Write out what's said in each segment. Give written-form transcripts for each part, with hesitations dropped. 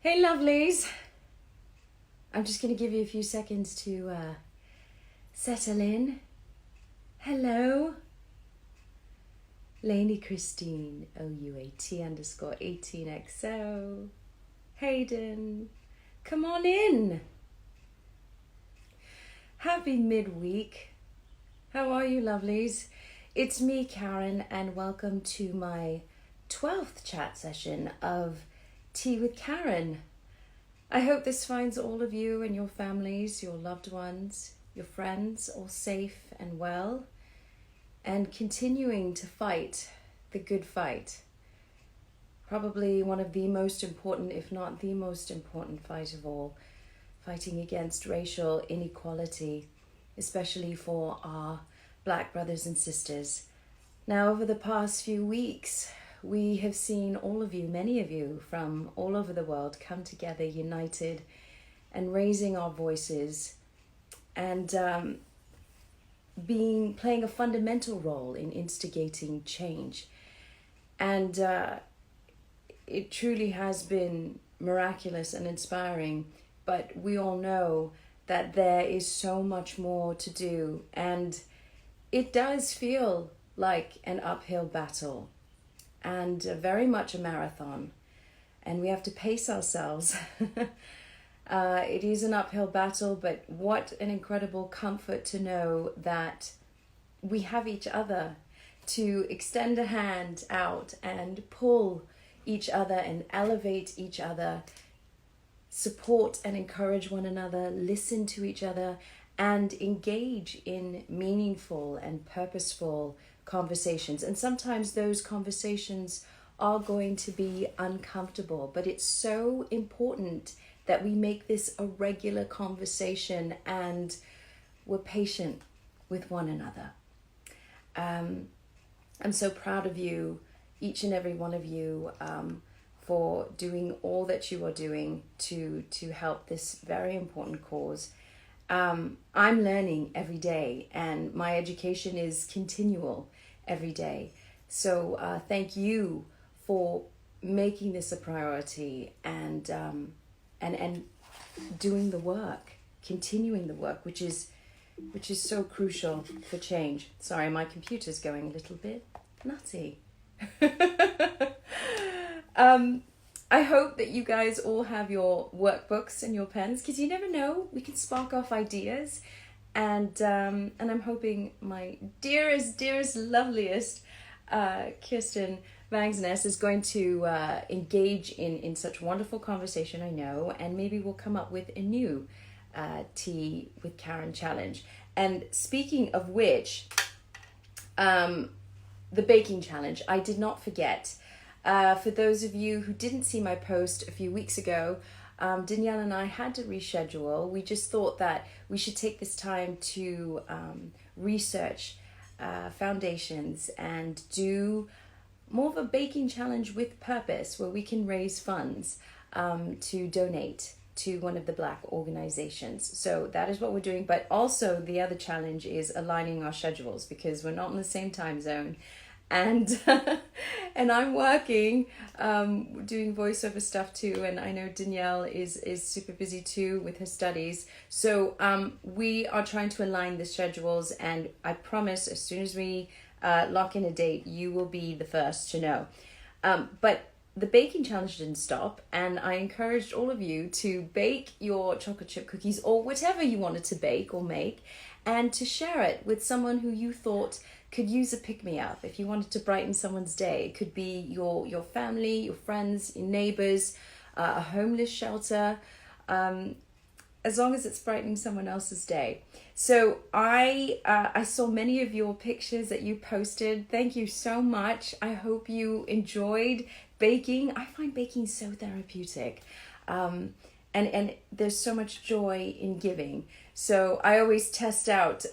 Hey lovelies, I'm just going to give you a few seconds to settle in. Hello, Lainey Christine, OUAT_18XO. Hayden, come on in. Happy midweek. How are you lovelies? It's me, Karen, and welcome to my 12th chat session of Tea with Karen. I hope this finds all of you and your families, your loved ones, your friends all safe and well, and continuing to fight the good fight. Probably one of the most important, if not the most important fight of all, fighting against racial inequality, especially for our Black brothers and sisters. Now, over the past few weeks, we have seen all of you, many of you from all over the world come together united and raising our voices and playing a fundamental role in instigating change. And it truly has been miraculous and inspiring, but we all know that there is so much more to do, and it does feel like an uphill battle and very much a marathon, and we have to pace ourselves. It is an uphill battle, but what an incredible comfort to know that we have each other to extend a hand out and pull each other and elevate each other, support and encourage one another, listen to each other, and engage in meaningful and purposeful conversations. And sometimes those conversations are going to be uncomfortable, but it's so important that we make this a regular conversation and we're patient with one another. I'm so proud of you, each and every one of you, for doing all that you are doing to help this very important cause. I'm learning every day, and my education is continual every day. So thank you for making this a priority and doing the work, continuing the work, which is so crucial for change. Sorry, my computer's going a little bit nutty. I hope that you guys all have your workbooks and your pens, because you never know, we can spark off ideas. And I'm hoping my dearest, loveliest Kirsten Vangsness is going to engage in such wonderful conversation, I know, and maybe we'll come up with a new Tea with Karen challenge. And speaking of which, the baking challenge, I did not forget. For those of you who didn't see my post a few weeks ago, Danielle and I had to reschedule. We just thought that we should take this time to research foundations and do more of a baking challenge with purpose, where we can raise funds to donate to one of the Black organizations. So that is what we're doing. But also the other challenge is aligning our schedules, because we're not in the same time zone. And and I'm working, doing voiceover stuff too, and I know Danielle is super busy too with her studies. So we are trying to align the schedules, and I promise as soon as we lock in a date, you will be the first to know. But the baking challenge didn't stop, and I encouraged all of you to bake your chocolate chip cookies or whatever you wanted to bake or make, and to share it with someone who you thought could use a pick-me-up. If you wanted to brighten someone's day, it could be your family, your friends, your neighbors, a homeless shelter, as long as it's brightening someone else's day. So I saw many of your pictures that you posted. Thank you so much. I hope you enjoyed baking. I find baking so therapeutic. And there's so much joy in giving. So I always test out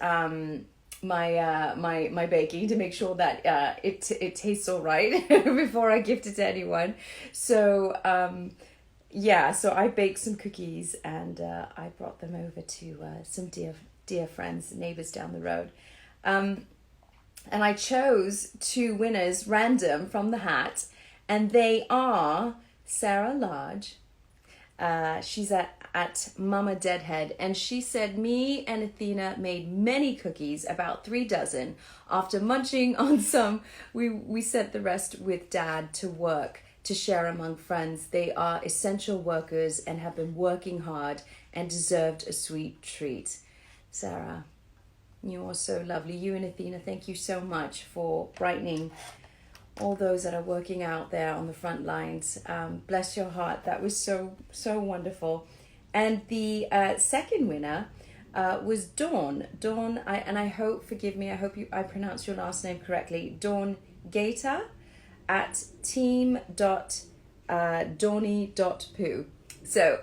my baking to make sure that it tastes all right before I gift it to anyone. So so I baked some cookies, and I brought them over to some dear friends, neighbors down the road. And I chose 2 winners random from the hat, and they are Sarah Large She's at Mama Deadhead, and she said, me and Athena made many cookies, about 3 dozen. After munching on some, we sent the rest with Dad to work to share among friends. They are essential workers and have been working hard and deserved a sweet treat. Sarah, you are so lovely. You and Athena, thank you so much for brightening all those that are working out there on the front lines. Bless your heart. That was so wonderful. And the second winner was Dawn. Dawn, I hope, forgive me, I hope I pronounce your last name correctly. Dawn Gator at team.dawny.poo. So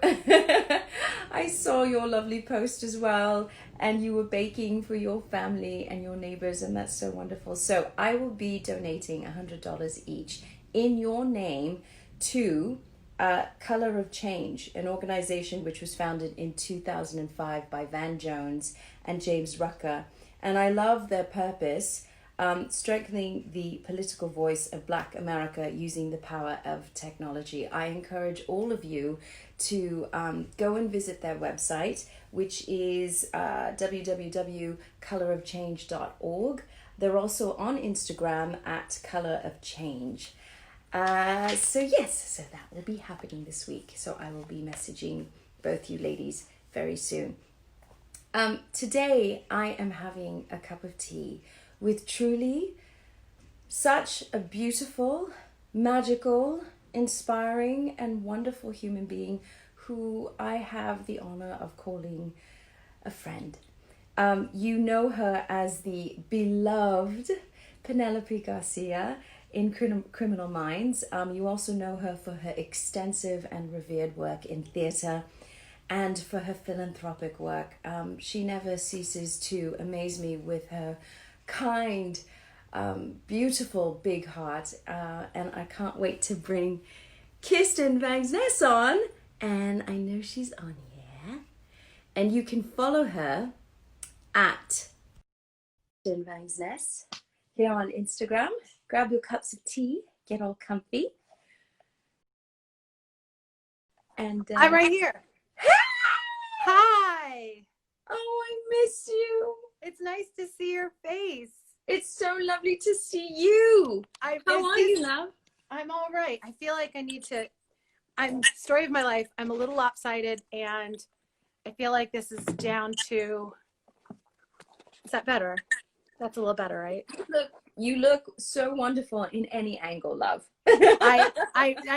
I saw your lovely post as well, and you were baking for your family and your neighbors, and that's so wonderful. So I will be donating $100 each in your name to Color of Change, an organization which was founded in 2005 by Van Jones and James Rucker. And I love their purpose, strengthening the political voice of Black America using the power of technology. I encourage all of you to go and visit their website, which is www.colorofchange.org. They're also on Instagram at Color of Change. So that will be happening this week. So I will be messaging both you ladies very soon. Today I am having a cup of tea with truly such a beautiful, magical, inspiring, and wonderful human being who I have the honor of calling a friend. You know her as the beloved Penelope Garcia in Criminal Minds. You also know her for her extensive and revered work in theatre and for her philanthropic work. She never ceases to amaze me with her kind, beautiful big heart, and I can't wait to bring Kirsten Vangsness on, and I know she's on here, and you can follow her at Kirsten Vangsness here on Instagram. Grab your cups of tea, get all comfy, and I'm right here. Hi. Oh, I miss you. It's nice to see your face. It's so lovely to see you. How are you, love? I'm all right. I feel like I need to, story of my life. I'm a little lopsided, and I feel like this is down to, is that better? That's a little better, right? You look so wonderful in any angle, love. I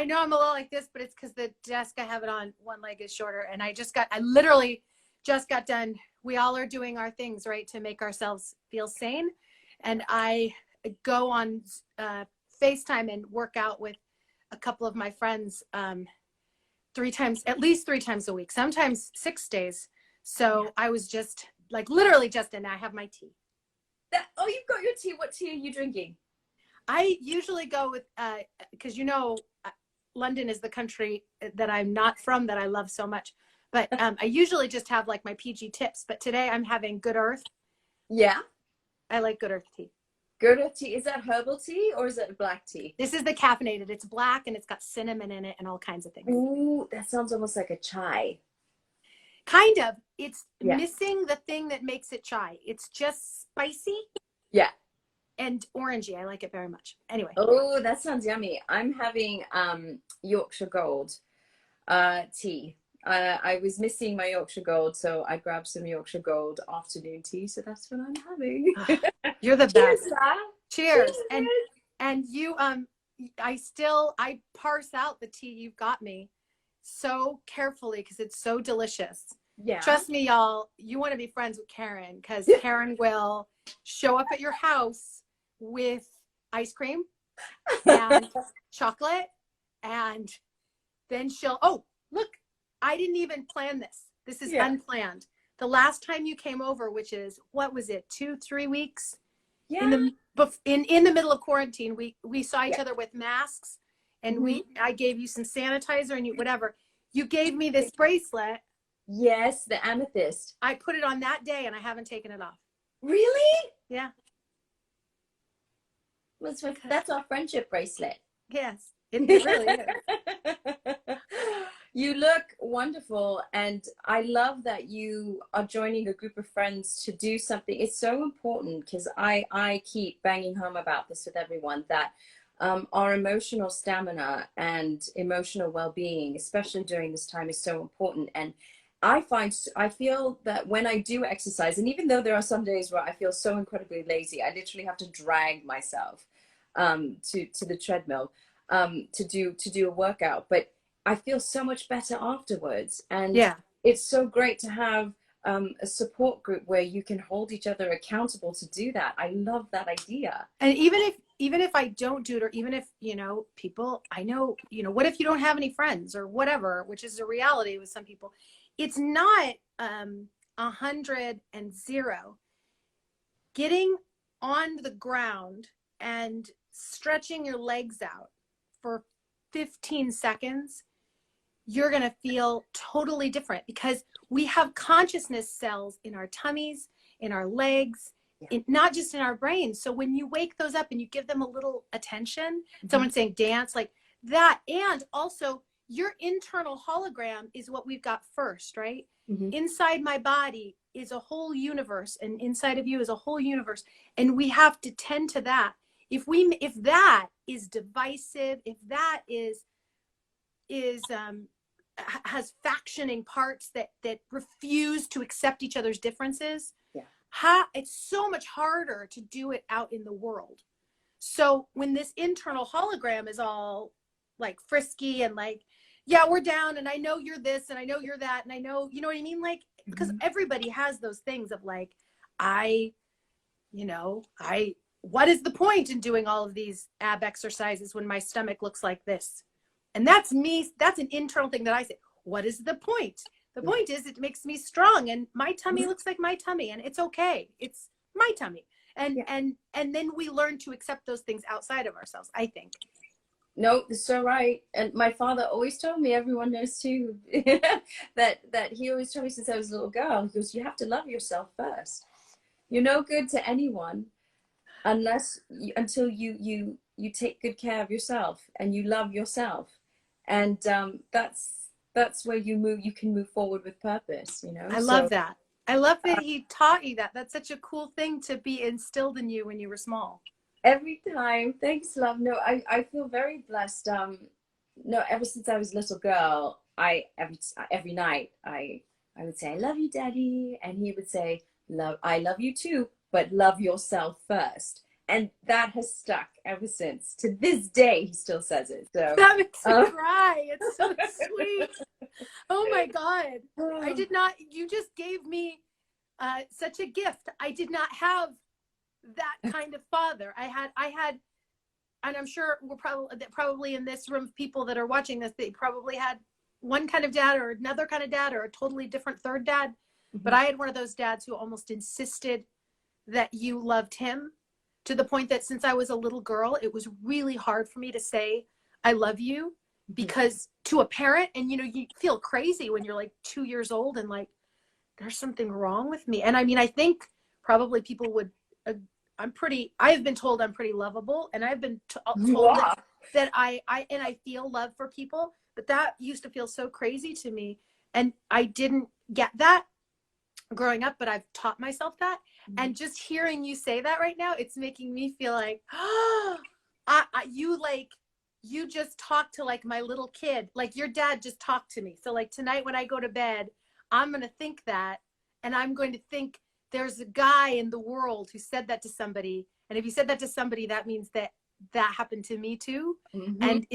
know I'm a little like this, but it's because the desk I have it on, one leg is shorter, and I literally just got done. We all are doing our things, right, to make ourselves feel sane. And I go on FaceTime and work out with a couple of my friends at least three times a week, sometimes 6 days. So yeah. I was just literally just in, I have my tea. You've got your tea. What tea are you drinking? I usually go with, because London is the country that I'm not from that I love so much. But I usually just have my PG tips. But today I'm having Good Earth. Yeah. I like Good Earth tea. Good Earth tea. Is that herbal tea or is it black tea? This is the caffeinated. It's black and it's got cinnamon in it and all kinds of things. Ooh, that sounds almost like a chai. Kind of. It's missing the thing that makes it chai. It's just spicy. Yeah. And orangey. I like it very much. Anyway. Oh, that sounds yummy. I'm having Yorkshire Gold tea. I was missing my Yorkshire Gold, so I grabbed some Yorkshire Gold afternoon tea. So that's what I'm having. You're the Cheers, best. Cheers. And you, I parse out the tea you've got me so carefully because it's so delicious. Yeah. Trust me, y'all. You want to be friends with Karen because Karen will show up at your house with ice cream and chocolate, and then look. I didn't even plan this. This is unplanned. The last time you came over, which is, what was it, 2-3 weeks? Yeah. In the middle of quarantine, we saw each other with masks, and I gave you some sanitizer and whatever. You gave me this bracelet. Yes, the amethyst. I put it on that day and I haven't taken it off. Really? Yeah. That's our friendship bracelet. Yes, it really is. You look wonderful, and I love that you are joining a group of friends to do something. It's so important because I keep banging home about this with everyone that our emotional stamina and emotional well-being, especially during this time, is so important. And I feel that when I do exercise, and even though there are some days where I feel so incredibly lazy, I literally have to drag myself to the treadmill to do a workout, but I feel so much better afterwards. And Yeah. it's so great to have a support group where you can hold each other accountable to do that. I love that idea. And even if I don't do it, or even if, you know, people I know, you know, what if you don't have any friends or whatever, which is a reality with some people. It's not 100 and 0. Getting on the ground and stretching your legs out for 15 seconds, you're going to feel totally different, because we have consciousness cells in our tummies, in our legs, not just in our brains. So when you wake those up and you give them a little attention, someone saying dance like that, and also your internal hologram is what we've got first, right? Inside my body is a whole universe, and inside of you is a whole universe, and we have to tend to that. If that is divisive, if that has factioning parts that refuse to accept each other's differences, it's so much harder to do it out in the world. So when this internal hologram is all like frisky and like, yeah, we're down, and I know you're this, and I know you're that, and I know, you know what I mean? Like, because everybody has those things of like, what is the point in doing all of these ab exercises when my stomach looks like this? And that's me. That's an internal thing that I say, what is the point? The point is it makes me strong, and my tummy looks like my tummy, and it's okay. It's my tummy. And then we learn to accept those things outside of ourselves, I think. No, that's so right. And my father always told me, everyone knows too, that he always told me since I was a little girl, he goes, you have to love yourself first. You're no good to anyone until you take good care of yourself and you love yourself. And that's where you can move forward with purpose, you know? I love that. I love that he taught you that. That's such a cool thing to be instilled in you when you were small. Every time. Thanks, love. No, I feel very blessed. No, ever since I was a little girl, every night I would say, I love you, Daddy. And he would say, I love you too, but love yourself first. And that has stuck ever since. To this day, he still says it. So that makes me cry. It's so sweet. Oh my God. You just gave me such a gift. I did not have that kind of father. I had, and I'm sure we're probably in this room, people that are watching this, they probably had one kind of dad or another kind of dad or a totally different third dad. But I had one of those dads who almost insisted that you loved him, to the point that since I was a little girl, it was really hard for me to say, I love you, because to a parent, and you feel crazy when you're like 2 years old and like, there's something wrong with me. And I mean, I think probably people would, I have been told I'm pretty lovable, and I've been told that I feel love for people, but that used to feel so crazy to me. And I didn't get that growing up, but I've taught myself that. And just hearing you say that right now, it's making me feel like, you just talked to like my little kid, like your dad just talked to me. So like tonight when I go to bed, I'm going to think that, and I'm going to think there's a guy in the world who said that to somebody. And if you said that to somebody, that means that happened to me too. And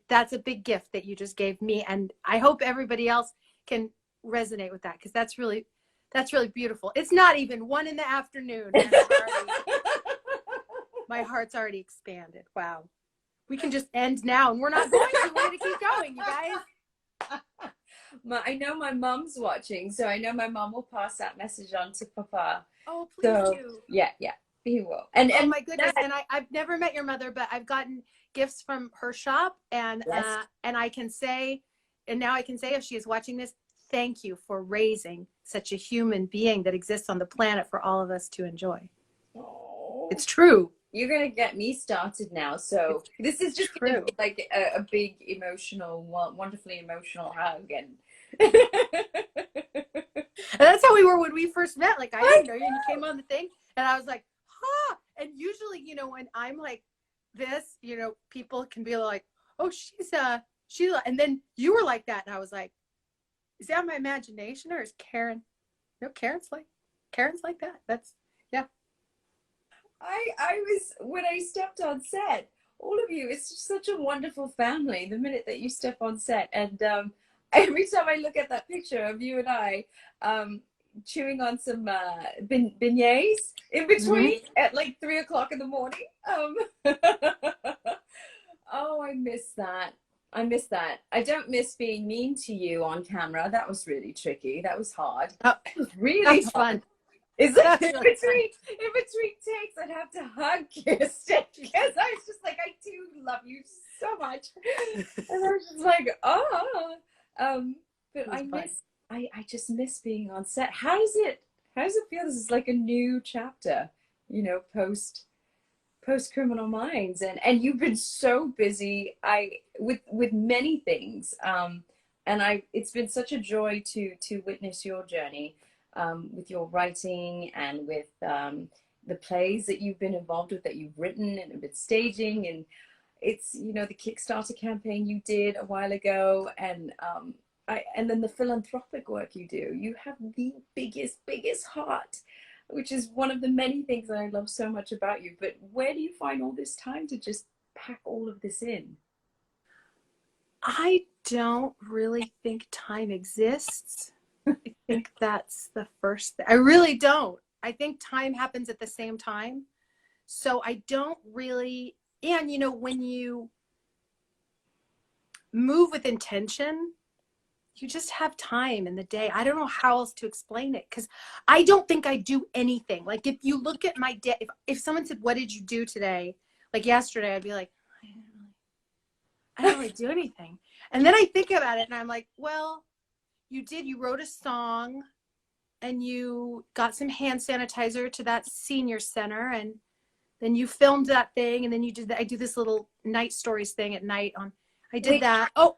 that's a big gift that you just gave me. And I hope everybody else can resonate with that, because that's really beautiful. It's not even 1 PM, and my heart's already expanded. Wow. We can just end now, and we're not going to. We're going to keep going, you guys. I know my mom's watching, so I know my mom will pass that message on to Papa. Oh, please do. Yeah, he will. And my goodness, and I've never met your mother, but I've gotten gifts from her shop, and I can say, and now I can say, if she is watching this, thank you for raising such a human being that exists on the planet for all of us to enjoy. Oh. It's true. you're gonna get me started now. So It's this is just gonna true. be like a big emotional, wonderfully emotional hug, and And that's how we were when we first met. Like, I I didn't know you, and you came on the thing, and I was like, huh. And usually, you know, when I'm like this, you know, people can be like, oh, she's, and then you were like that. And I was like, is that my imagination or is Karen? No, Karen's like that. That's, yeah. I was when I stepped on set. All of you, it's just such a wonderful family. The minute that you step on set, and every time I look at that picture of you and I, chewing on some beignets in Mm-hmm. between at like 3 o'clock in the morning. Oh, I miss that. I miss that. I don't miss being mean to you on camera. That was really tricky. That was hard. Oh, It was really that's hard. fun. Is it That's really fun. in between takes? I'd have to hug Kirsten because I was just like, I do love you so much, and I was just like, oh, but It was fun. I just miss being on set. How does it feel? This is like a new chapter, you know, post Criminal Minds, and you've been so busy, with many things, and it's been such a joy to witness your journey, with your writing and with, the plays that you've been involved with, that you've written and have been staging, and it's, you know, the Kickstarter campaign you did a while ago, and and then the philanthropic work you do. You have the biggest heart, which is one of the many things that I love so much about you. But where do you find all this time to just pack all of this in? I don't really think time exists. I think that's the first thing. I really don't. I think time happens at the same time. So I don't really, and you know, when you move with intention, you just have time in the day. I don't know how else to explain it because I don't think I do anything. Like if you look at my day, if someone said, what did you do today? Like yesterday, I'd be like, I didn't really do anything. And then I think about it and I'm like, well, you wrote a song and you got some hand sanitizer to that senior center and then you filmed that thing and then you did that. I do this little night stories thing at night I did Wait, that. Oh,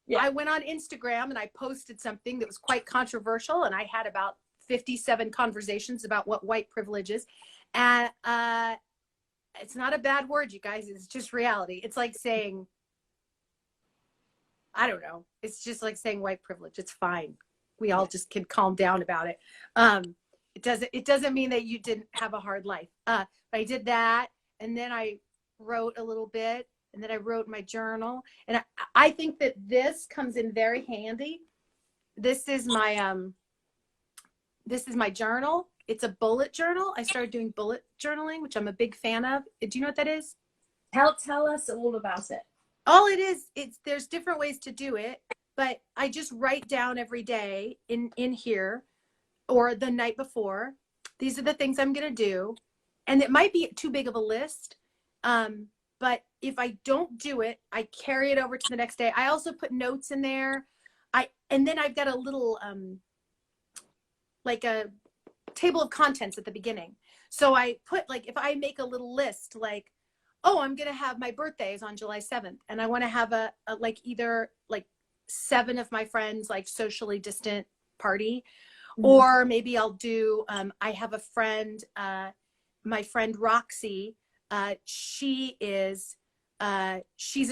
yeah. I went on Instagram and I posted something that was quite controversial and I had about 57 conversations about what white privilege is. And it's not a bad word, you guys. It's just reality. It's like saying, I don't know. It's just like saying white privilege. It's fine. We all just can calm down about it. It doesn't mean that you didn't have a hard life. But I did that. And then I wrote a little bit and then I wrote my journal. And I think that this comes in very handy. This is my journal. It's a bullet journal. I started doing bullet journaling, which I'm a big fan of. Do you know what that is? Tell us all about it. All it is, there's different ways to do it, but I just write down every day in here or the night before, these are the things I'm going to do. And it might be too big of a list. But if I don't do it, I carry it over to the next day. I also put notes in there. And then I've got a little, like a table of contents at the beginning. So I put like, if I make a little list, like, oh, I'm going to have my birthday is on July 7th. And I want to have a like either like 7 of my friends, like socially distant party, or maybe I'll do, I have a friend, my friend Roxy, she's a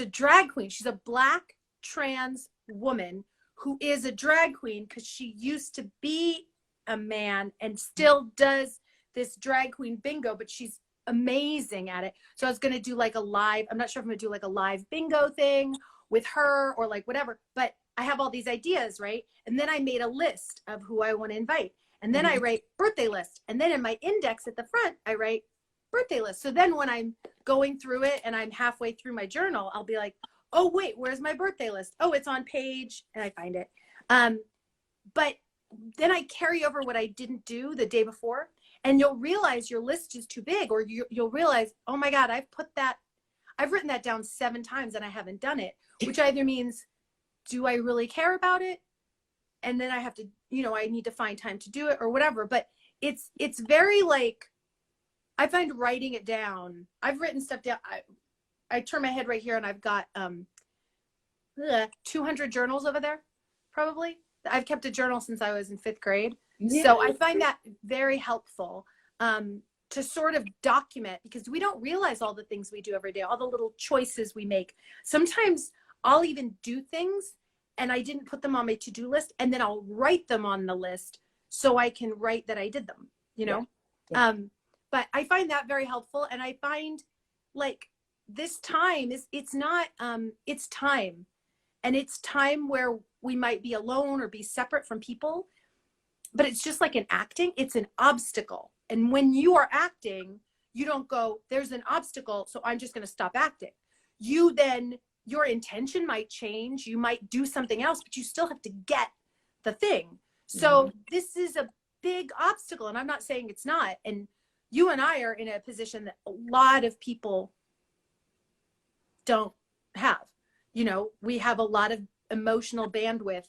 drag queen. She's a Black trans woman who is a drag queen because she used to be a man and still does this drag queen bingo, but she's amazing at it. So I was going to do like a live, I'm not sure if I'm going to do like a live bingo thing with her or like whatever, but I have all these ideas, right? And then I made a list of who I want to invite. And then I write birthday list. And then in my index at the front, I write birthday list. So then when I'm going through it and I'm halfway through my journal, I'll be like, oh, wait, where's my birthday list? Oh, it's on page, and I find it. But then I carry over what I didn't do the day before, and you'll realize your list is too big, or you'll realize, oh my God, I've written that down 7 times and I haven't done it, which either means, do I really care about it? And then I have to, I need to find time to do it or whatever. But it's very like, I find writing it down. I've written stuff down. I turn my head right here and I've got 200 journals over there, probably. I've kept a journal since I was in 5th grade. Yeah. So I find that very helpful to sort of document, because we don't realize all the things we do every day, all the little choices we make. Sometimes I'll even do things and I didn't put them on my to-do list, and then I'll write them on the list so I can write that I did them, you know? Yeah. But I find that very helpful. And I find like this time it's time. And it's time where we might be alone or be separate from people, but it's just like in acting, it's an obstacle. And when you are acting, you don't go, there's an obstacle, so I'm just going to stop acting. Your intention might change. You might do something else, but you still have to get the thing. So this is a big obstacle, and I'm not saying it's not. And you and I are in a position that a lot of people don't have. You know, we have a lot of emotional bandwidth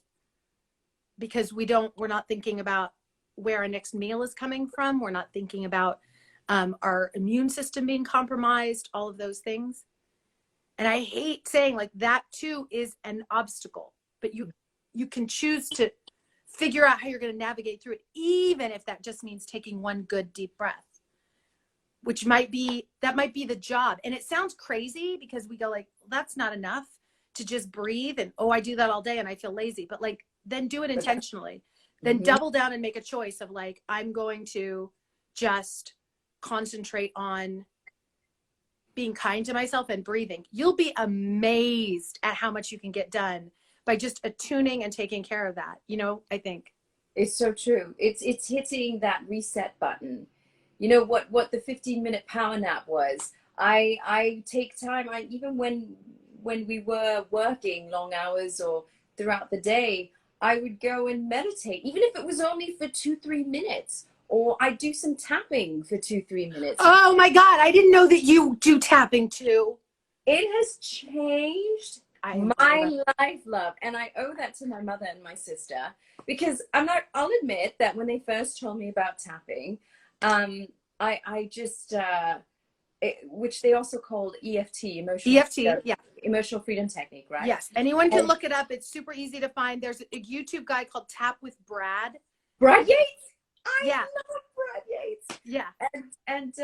because we're not thinking about where our next meal is coming from. We're not thinking about our immune system being compromised, all of those things. And I hate saying like that too is an obstacle, but you can choose to figure out how you're going to navigate through it, even if that just means taking one good deep breath, which might be the job. And it sounds crazy because we go like, well, that's not enough to just breathe. And, oh, I do that all day and I feel lazy, but like, then do it intentionally, then double down and make a choice of like, I'm going to just concentrate on being kind to myself and breathing. You'll be amazed at how much you can get done by just attuning and taking care of that. You know, I think it's so true. It's hitting that reset button. You know what the 15-minute power nap was. I take time. Even when we were working long hours or throughout the day, I would go and meditate, even if it was only for 2-3 minutes. Or I do some tapping for 2-3 minutes. Oh my God, I didn't know that you do tapping too. It has changed my life, love. And I owe that to my mother and my sister, because I'll admit that when they first told me about tapping, I just, which they also called EFT, emotional freedom technique, right? Yes, anyone can look it up. It's super easy to find. There's a YouTube guy called Tap with Brad. Brad Yates? I Yeah. love Brad Yates. Yeah. And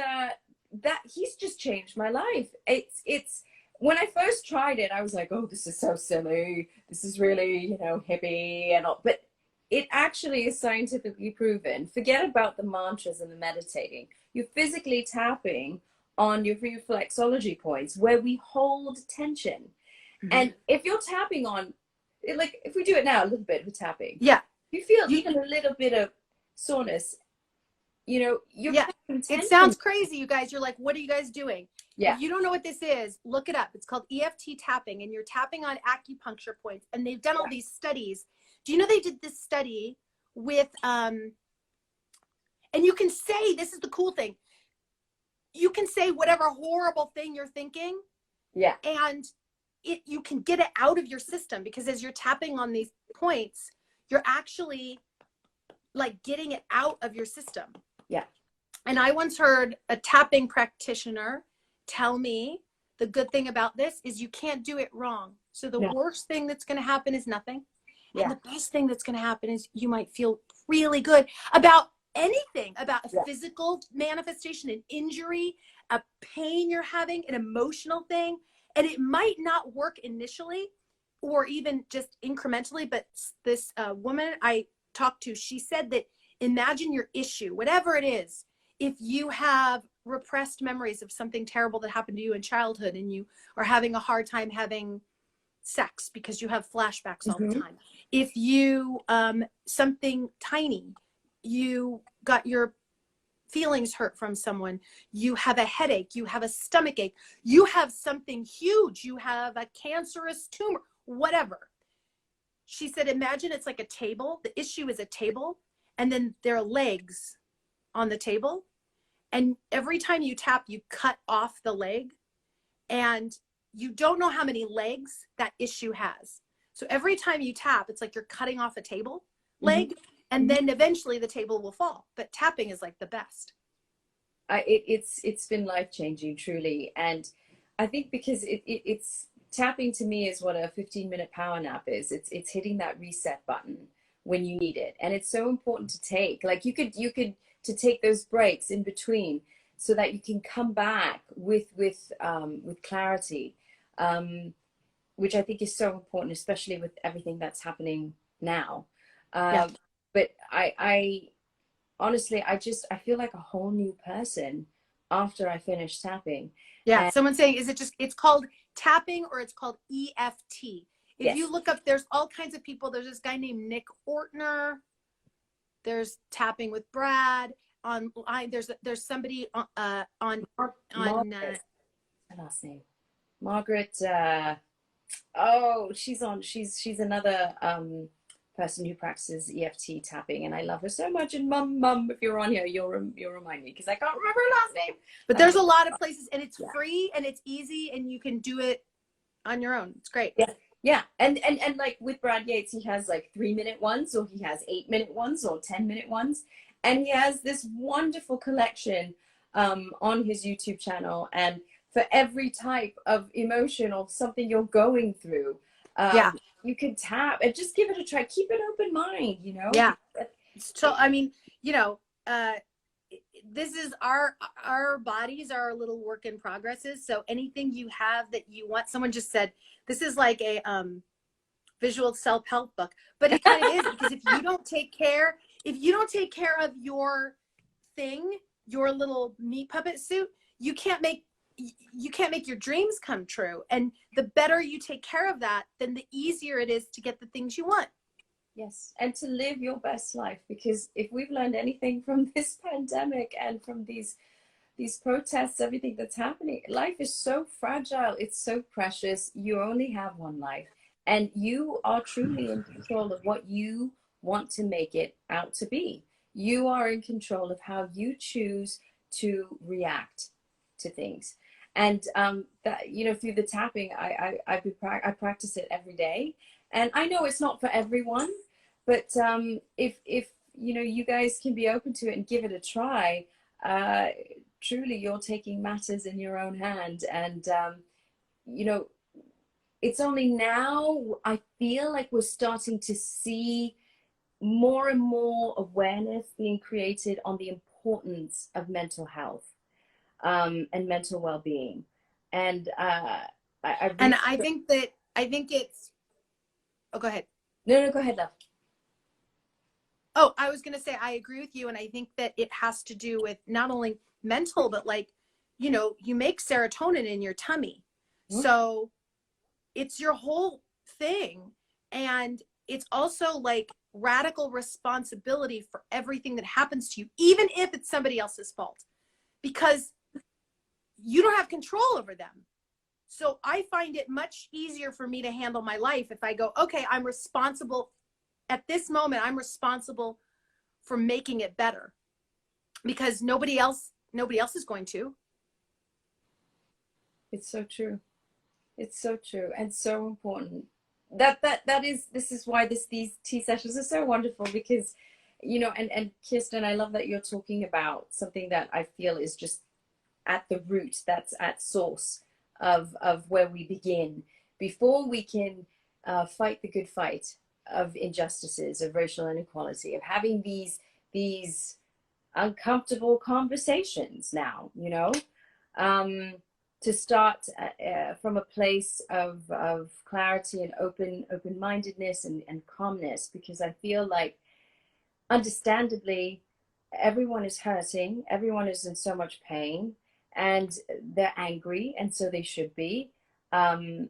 that he's just changed my life. It's when I first tried it, I was like, oh, this is so silly. This is really, hippie and all. But it actually is scientifically proven. Forget about the mantras and the meditating. You're physically tapping on your reflexology points where we hold tension. And if you're tapping on, like if we do it now, a little bit of tapping. Yeah. You feel even a little bit of soreness, you're it sounds crazy, you guys. You're like, what are you guys doing? Yeah. If you don't know what this is, look it up. It's called EFT tapping, and you're tapping on acupuncture points. And they've done all these studies. Do you know they did this study with and you can say, this is the cool thing, you can say whatever horrible thing you're thinking, and you can get it out of your system, because as you're tapping on these points, you're actually like getting it out of your system. Yeah. And I once heard a tapping practitioner tell me the good thing about this is you can't do it wrong. So the worst thing that's going to happen is nothing. Yeah. And the best thing that's going to happen is you might feel really good about anything, about a physical manifestation, an injury, a pain you're having, an emotional thing. And it might not work initially or even just incrementally, but this woman I talked to, she said that imagine your issue, whatever it is. If you have repressed memories of something terrible that happened to you in childhood and you are having a hard time having sex because you have flashbacks all the time. If you, something tiny, you got your feelings hurt from someone, you have a headache, you have a stomach ache, you have something huge, you have a cancerous tumor, whatever. She said, imagine it's like a table. The issue is a table, and then there are legs on the table. And every time you tap, you cut off the leg, and you don't know how many legs that issue has. So every time you tap, it's like you're cutting off a table leg, and then eventually the table will fall. But tapping is like the best. it's been life changing, truly. And I think because it's tapping to me is what a 15-minute power nap is. It's hitting that reset button when you need it, and it's so important to take. Like you could to take those breaks in between so that you can come back with clarity, which I think is so important, especially with everything that's happening now. Yeah. But I honestly, I feel like a whole new person after I finish tapping. Yeah. And Someone's saying, is it just, it's called tapping or it's called EFT? If you yes, look up, there's all kinds of people. There's this guy named Nick Ortner. There's Tapping with Brad. There's somebody on Margaret, her last name, Margaret. Oh, she's another person who practices EFT tapping, and I love her so much. And mum, if you're on here, you'll remind me because I can't remember her last name. But there's a lot of places, and it's Yeah. free and it's easy, and you can do it on your own. It's great. Yeah. Yeah. And like with Brad Yates, he has like 3-minute ones, or he has 8-minute ones, or 10-minute ones. And he has this wonderful collection on his YouTube channel. And for every type of emotion or something you're going through, Yeah. you can tap and just give it a try. Keep an open mind, Yeah. So, I mean, this is our bodies are our little work in progresses. So anything you have that you want, someone just said, this is like a visual self-help book, but it kind of is, because if you don't take care of your thing, your little meat puppet suit, you can't make your dreams come true. And the better you take care of that, then the easier it is to get the things you want. Yes, and to live your best life, because if we've learned anything from this pandemic and from these protests, everything that's happening, life is so fragile, it's so precious. You only have one life, and you are truly in control of what you want to make it out to be. You are in control of how you choose to react to things. And that, through the tapping, I practice it every day. And I know it's not for everyone, but if you guys can be open to it and give it a try, truly you're taking matters in your own hand. And it's only now I feel like we're starting to see more and more awareness being created on the importance of mental health and mental well-being. And I think it's, oh, go ahead. No, go ahead, love. Oh, I was going to say, I agree with you. And I think that it has to do with not only mental, but like, you make serotonin in your tummy. Mm-hmm. So it's your whole thing. And it's also like radical responsibility for everything that happens to you, even if it's somebody else's fault, because you don't have control over them. So I find it much easier for me to handle my life if I go, okay, I'm responsible at this moment. I'm responsible for making it better, because nobody else is going to. It's so true. It's so true and so important. This is why these tea sessions are so wonderful, because and Kirsten, I love that you're talking about something that I feel is just at the root, that's at source of where we begin before we can fight the good fight of injustices, of racial inequality, of having these uncomfortable conversations now, to start from a place of clarity and open-mindedness and calmness, because I feel like, understandably, everyone is hurting, everyone is in so much pain, and they're angry, and so they should be. And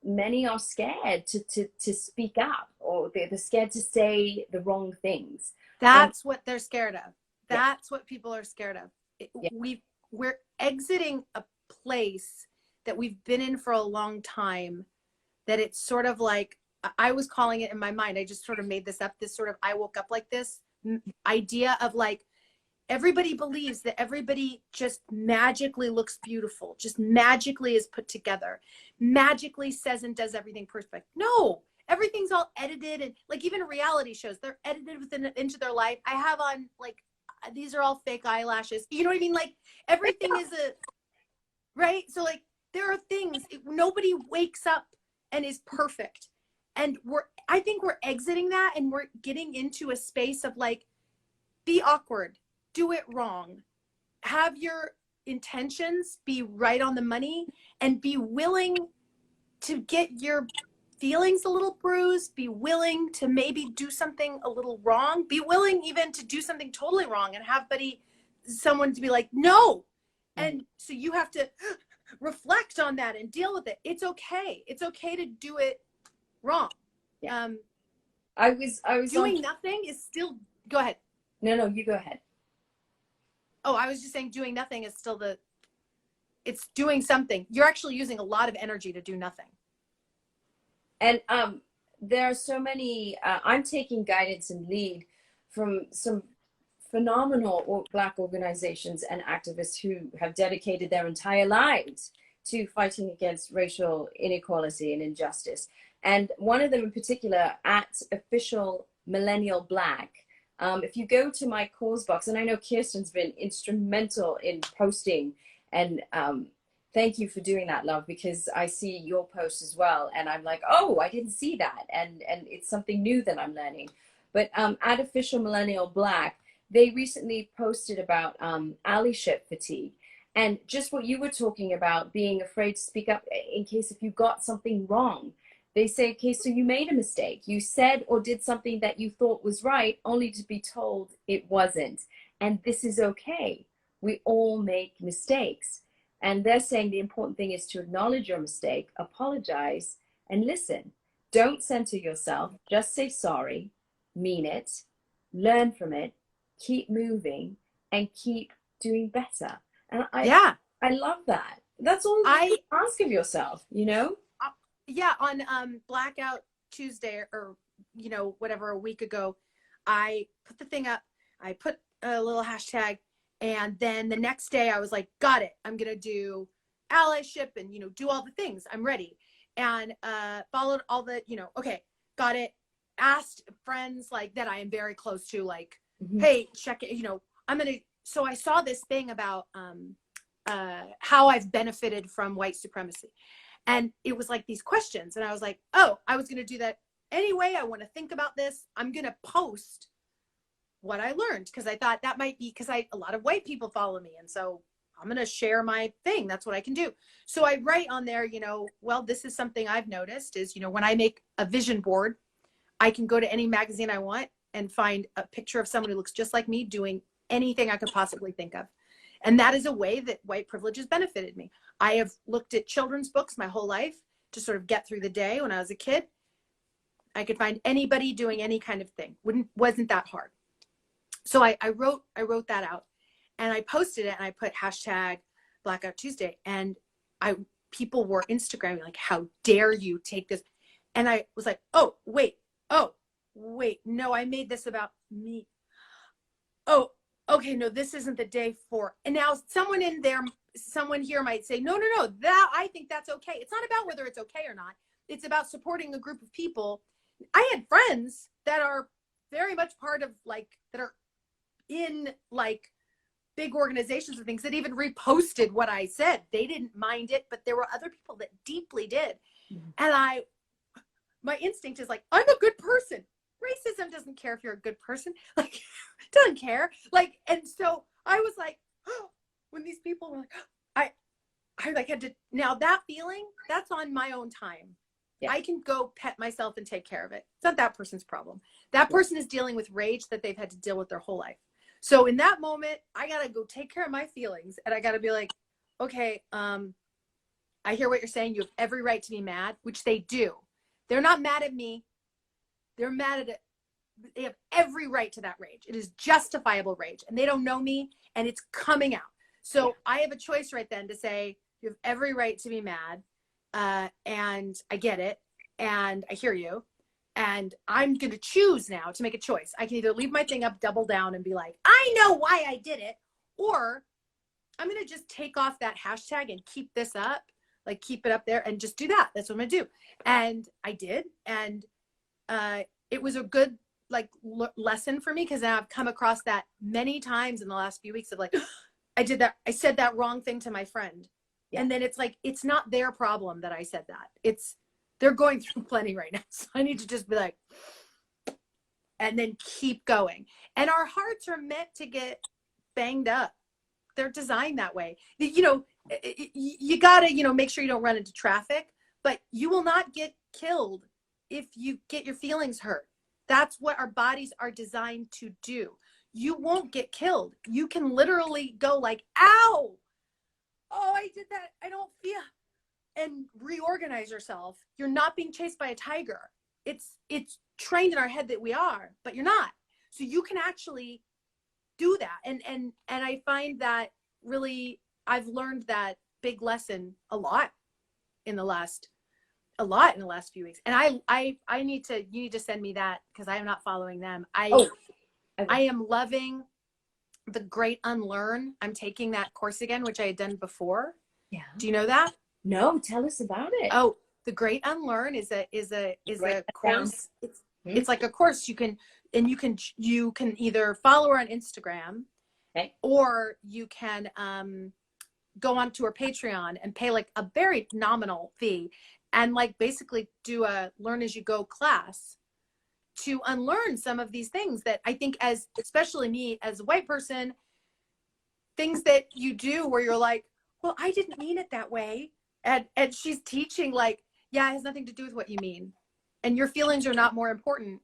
many are scared to speak up, or they're scared to say the wrong things. That's what they're scared of. That's yeah. what people are scared of. Yeah. We're exiting a place that we've been in for a long time, that it's sort of like, I was calling it in my mind, I just sort of made this up, this sort of I woke up like this idea of like, everybody believes that everybody just magically looks beautiful, just magically is put together, magically says and does everything perfect. No, everything's all edited, and like even reality shows, they're edited into their life. I have on like these are all fake eyelashes. You know what I mean? Like everything is right. So like there are things, nobody wakes up and is perfect. And I think we're exiting that, and we're getting into a space of like, be awkward, do it wrong, have your intentions be right on the money, and be willing to get your feelings a little bruised, be willing to maybe do something a little wrong, be willing even to do something totally wrong and have someone to be like, no. And so you have to reflect on that and deal with it. It's okay. It's okay to do it wrong. Yeah. I was doing nothing is still, go ahead. No, you go ahead. Oh, I was just saying doing nothing is still it's doing something. You're actually using a lot of energy to do nothing. And there are so many, I'm taking guidance and lead from some phenomenal Black organizations and activists who have dedicated their entire lives to fighting against racial inequality and injustice. And one of them in particular, at Official Millennial Black, if you go to my cause box, and I know Kirsten's been instrumental in posting, and thank you for doing that, love, because I see your posts as well, and I'm like, oh, I didn't see that, and it's something new that I'm learning. But at Official Millennial Black, they recently posted about allyship fatigue, and just what you were talking about, being afraid to speak up in case if you got something wrong. They say, okay, so you made a mistake. You said or did something that you thought was right, only to be told it wasn't. And this is okay. We all make mistakes. And they're saying the important thing is to acknowledge your mistake, apologize, and listen. Don't censor yourself. Just say sorry, mean it, learn from it, keep moving, and keep doing better. And I love that. That's all you ask of yourself, you know? Yeah, on Blackout Tuesday, or whatever, a week ago, I put the thing up, I put a little hashtag, and then the next day I was like, got it, I'm gonna do allyship and do all the things, I'm ready. And followed all the okay, got it, asked friends like that I am very close to, like, hey, check it, I'm gonna, so I saw this thing about how I've benefited from white supremacy. And it was like these questions. And I was like, oh, I was going to do that anyway. I want to think about this. I'm going to post what I learned, because I thought that might be, because a lot of white people follow me. And so I'm going to share my thing. That's what I can do. So I write on there, well, this is something I've noticed is, when I make a vision board, I can go to any magazine I want and find a picture of someone who looks just like me doing anything I could possibly think of. And that is a way that white privilege has benefited me. I have looked at children's books my whole life to sort of get through the day. When I was a kid, I could find anybody doing any kind of thing. Wasn't that hard. So I wrote that out, and I posted it, and I put hashtag Blackout Tuesday, and people were Instagramming like, how dare you take this? And I was like, oh, wait, no, I made this about me. Oh, okay, no, this isn't the day for, and now someone here might say, no, that, I think that's okay. It's not about whether it's okay or not. It's about supporting a group of people. I had friends that are very much part of, like, that are in like big organizations and things, that even reposted what I said. They didn't mind it, but there were other people that deeply did. And my instinct is like, I'm a good person. Racism doesn't care if you're a good person, like, doesn't care. Like, and so I was like, oh, when these people were like, I like had to, now that feeling, that's on my own time. Yeah. I can go pet myself and take care of it. It's not that person's problem. That person is dealing with rage that they've had to deal with their whole life. So in that moment, I got to go take care of my feelings, and I got to be like, okay, I hear what you're saying. You have every right to be mad, which they do. They're not mad at me. They're mad at it. They have every right to that rage. It is justifiable rage, and they don't know me, and it's coming out. So I have a choice right then to say, you have every right to be mad, and I get it, and I hear you, and I'm going to choose now to make a choice. I can either leave my thing up, double down, and be like, I know why I did it, or I'm going to just take off that hashtag and keep this up, like keep it up there and just do that. That's what I'm going to do. And I did, and it was a good, like lesson for me, because I've come across that many times in the last few weeks of like, I said that wrong thing to my friend. Yeah. And then it's like, it's not their problem that I said that. They're going through plenty right now. So I need to just be like, and then keep going. And our hearts are meant to get banged up. They're designed that way. You know, you gotta, you know, make sure you don't run into traffic, but you will not get killed if you get your feelings hurt. That's what our bodies are designed to do. You won't get killed. You can literally go like, ow, oh, I did that. I don't feel, and reorganize yourself. You're not being chased by a tiger. It's trained in our head that we are, but you're not. So you can actually do that. And I find that really, I've learned that big lesson a lot in the last few weeks. And you need to send me that, because I am not following them. I am loving the Great Unlearn. I'm taking that course again, which I had done before. Yeah. Do you know that? No, tell us about it. Oh, the Great Unlearn is a course. It's like a course you can either follow her on Instagram, okay, or you can go onto her Patreon and pay like a very nominal fee and like basically do a learn as you go class to unlearn some of these things that I think, as especially me as a white person, things that you do where you're like, well, I didn't mean it that way. And she's teaching like, yeah, it has nothing to do with what you mean. And your feelings are not more important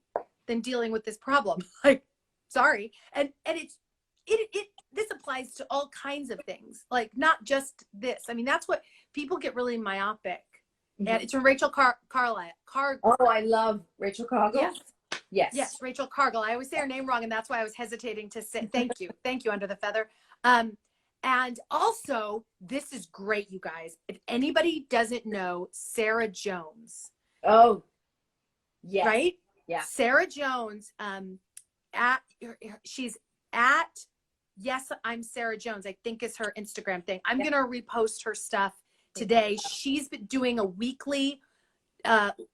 than dealing with this problem. Like, sorry. And this applies to all kinds of things, like not just this. I mean, that's what people get really myopic. Mm-hmm. And it's from Rachel Cargle. Oh, I love Rachel Cargle. Yes, Rachel Cargle. I always say her name wrong, and that's why I was hesitating to say thank you. Thank you, Under the Feather. And also, this is great, you guys. If anybody doesn't know Sarah Jones. Oh, yes. Right? Yeah. Sarah Jones, she's at Yes, I'm Sarah Jones, I think is her Instagram thing. I'm going to repost her stuff today. She's been doing a weekly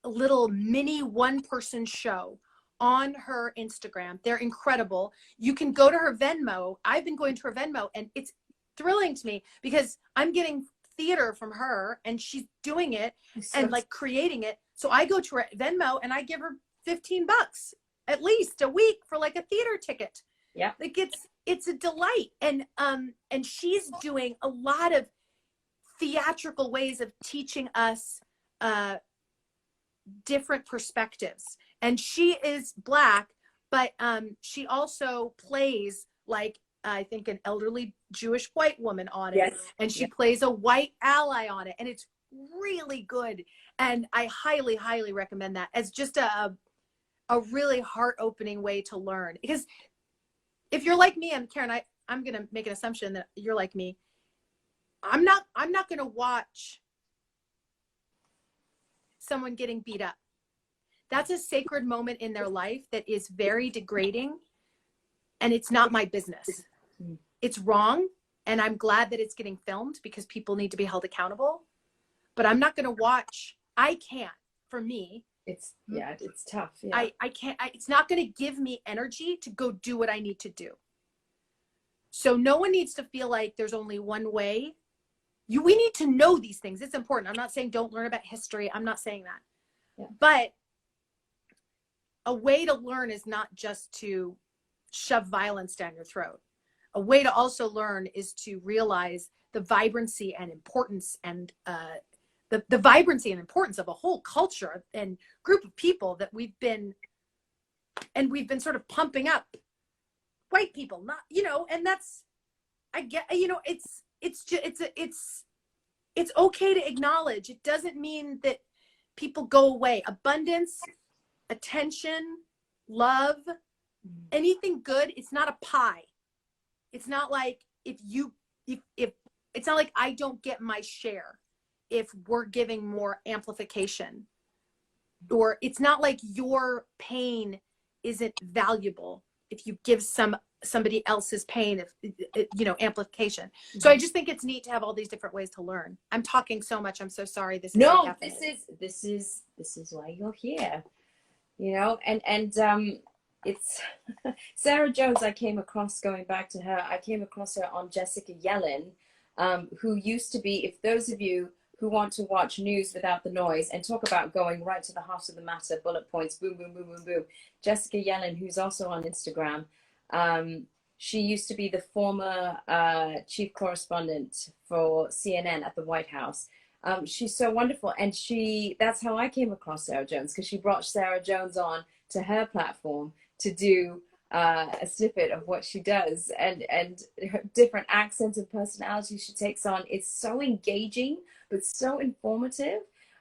little mini one-person show on her Instagram. They're incredible. You can go to her Venmo. I've been going to her Venmo, and it's thrilling to me because I'm getting theater from her, and she's doing it and like creating it. So I go to her Venmo and I give her $15 at least a week for like a theater ticket. Yeah. Like it's a delight. And she's doing a lot of theatrical ways of teaching us different perspectives. And she is Black, but she also plays like, I think, an elderly Jewish white woman on it. Yes. And she plays a white ally on it. And it's really good. And I highly, highly recommend that as just a really heart-opening way to learn. Because if you're like me, and Karen, I'm going to make an assumption that you're like me. I'm not going to watch someone getting beat up. That's a sacred moment in their life that is very degrading, and it's not my business. It's wrong, and I'm glad that it's getting filmed because people need to be held accountable. But I'm not going to watch. I can't. For me, it's tough. Yeah. I can't. It's not going to give me energy to go do what I need to do. So no one needs to feel like there's only one way. We need to know these things. It's important. I'm not saying don't learn about history. I'm not saying that. Yeah. But a way to learn is not just to shove violence down your throat. A way to also learn is to realize the vibrancy and importance and the vibrancy and importance of a whole culture and group of people that we've been sort of pumping up. White people, not, and that's, I get, it's okay to acknowledge. It doesn't mean that people go away. Abundance, attention, love, anything good. It's not a pie. It's not like if it's not like I don't get my share if we're giving more amplification, or it's not like your pain isn't valuable if you give somebody else's pain, amplification. Mm-hmm. So I just think it's neat to have all these different ways to learn. I'm talking so much. I'm so sorry. This is why you're here. And it's Sarah Jones. I came across, going back to her, I came across her on Jessica Yellen, who used to be, if those of you who want to watch news without the noise and talk about going right to the heart of the matter, bullet points, boom, boom, boom, boom, boom. Jessica Yellen, who's also on Instagram. She used to be the former chief correspondent for CNN at the White House. She's so wonderful. And that's how I came across Sarah Jones, because she brought Sarah Jones on to her platform to do a snippet of what she does, and her different accents and personalities she takes on. It's so engaging, but so informative.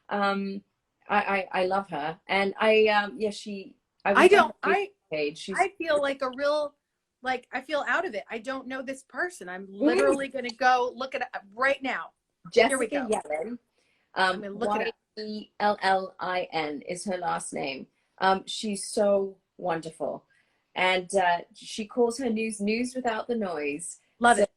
I love her, and I was on her page. I feel like a real, like, I feel out of it. I don't know this person. I'm literally going to go look at it right now. Jessica Yellen. I'm going to look at it. Yellin is her last name. She's so wonderful. And she calls her news without the noise. Love it.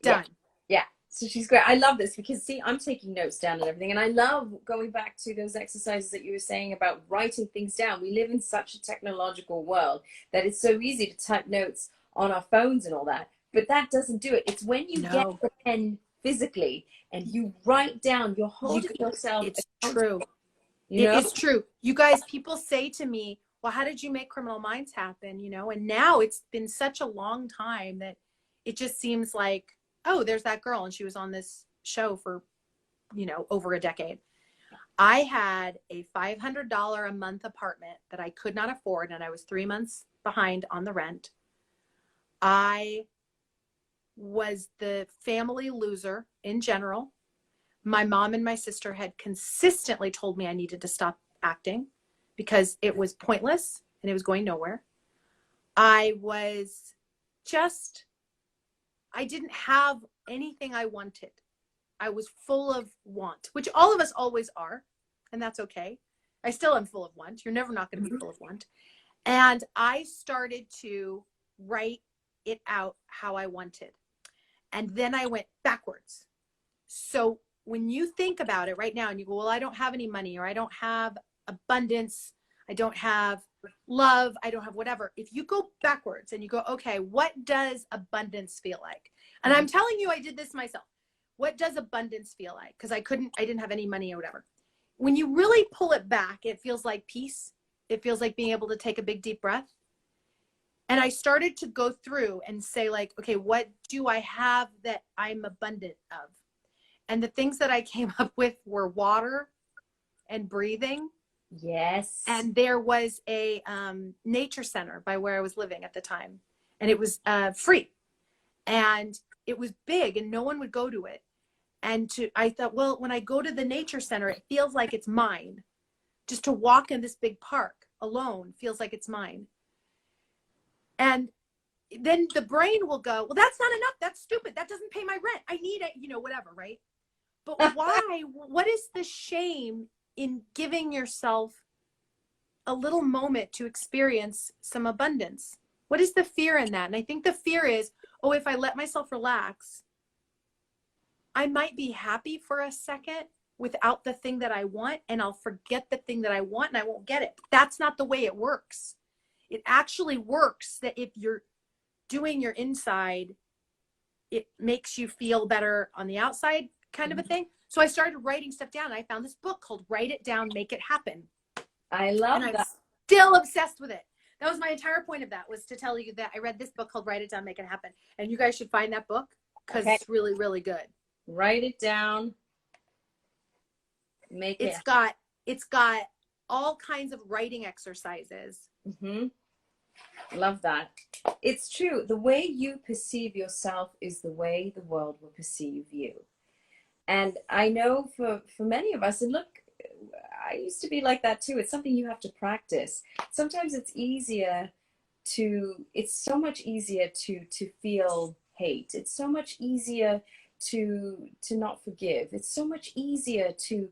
Done. Yeah. So she's great. I love this because, see, I'm taking notes down and everything. And I love going back to those exercises that you were saying about writing things down. We live in such a technological world that it's so easy to type notes on our phones and all that. But that doesn't do it. It's when you get the pen physically and you write down, you're holding yourself. It's true. It's true. You guys, people say to me, well, how did you make Criminal Minds happen? You know, and now it's been such a long time that it just seems like, oh, there's that girl, and she was on this show for, you know, over a decade. I had a $500 a month apartment that I could not afford, and I was 3 months behind on the rent. I was the family loser in general. My mom and my sister had consistently told me I needed to stop acting because it was pointless and it was going nowhere. I didn't have anything I wanted. I was full of want, which all of us always are, and that's okay. I still am full of want. You're never not going to be full of want. And I started to write it out how I wanted. And then I went backwards. So when you think about it right now and you go, well, I don't have any money, or I don't have abundance, I don't have love, I don't have whatever. If you go backwards and you go, okay, what does abundance feel like? And I'm telling you, I did this myself. What does abundance feel like? Because I didn't have any money or whatever. When you really pull it back, it feels like peace. It feels like being able to take a big, deep breath. And I started to go through and say, like, okay, what do I have that I'm abundant of? And the things that I came up with were water and breathing. Yes. And there was a nature center by where I was living at the time. And it was free. And it was big and no one would go to it. And I thought, well, when I go to the nature center, it feels like it's mine. Just to walk in this big park alone feels like it's mine. And then the brain will go, well, that's not enough. That's stupid. That doesn't pay my rent. I need it, you know, whatever, right? But why? What is the shame in giving yourself a little moment to experience some abundance? What is the fear in that? And I think the fear is, oh, if I let myself relax, I might be happy for a second without the thing that I want, and I'll forget the thing that I want and I won't get it. That's not the way it works. It actually works that if you're doing your inside, it makes you feel better on the outside, kind of a thing. So I started writing stuff down. I found this book called Write It Down, Make It Happen. I love that. I'm still obsessed with it. That was my entire point of that, was to tell you that I read this book called Write It Down, Make It Happen. And you guys should find that book because it's really, really good. Write it down. It's got all kinds of writing exercises. Love that. It's true. The way you perceive yourself is the way the world will perceive you. And I know for many of us, and look, I used to be like that too. It's something you have to practice. Sometimes it's so much easier to feel hate. It's so much easier to not forgive. It's so much easier to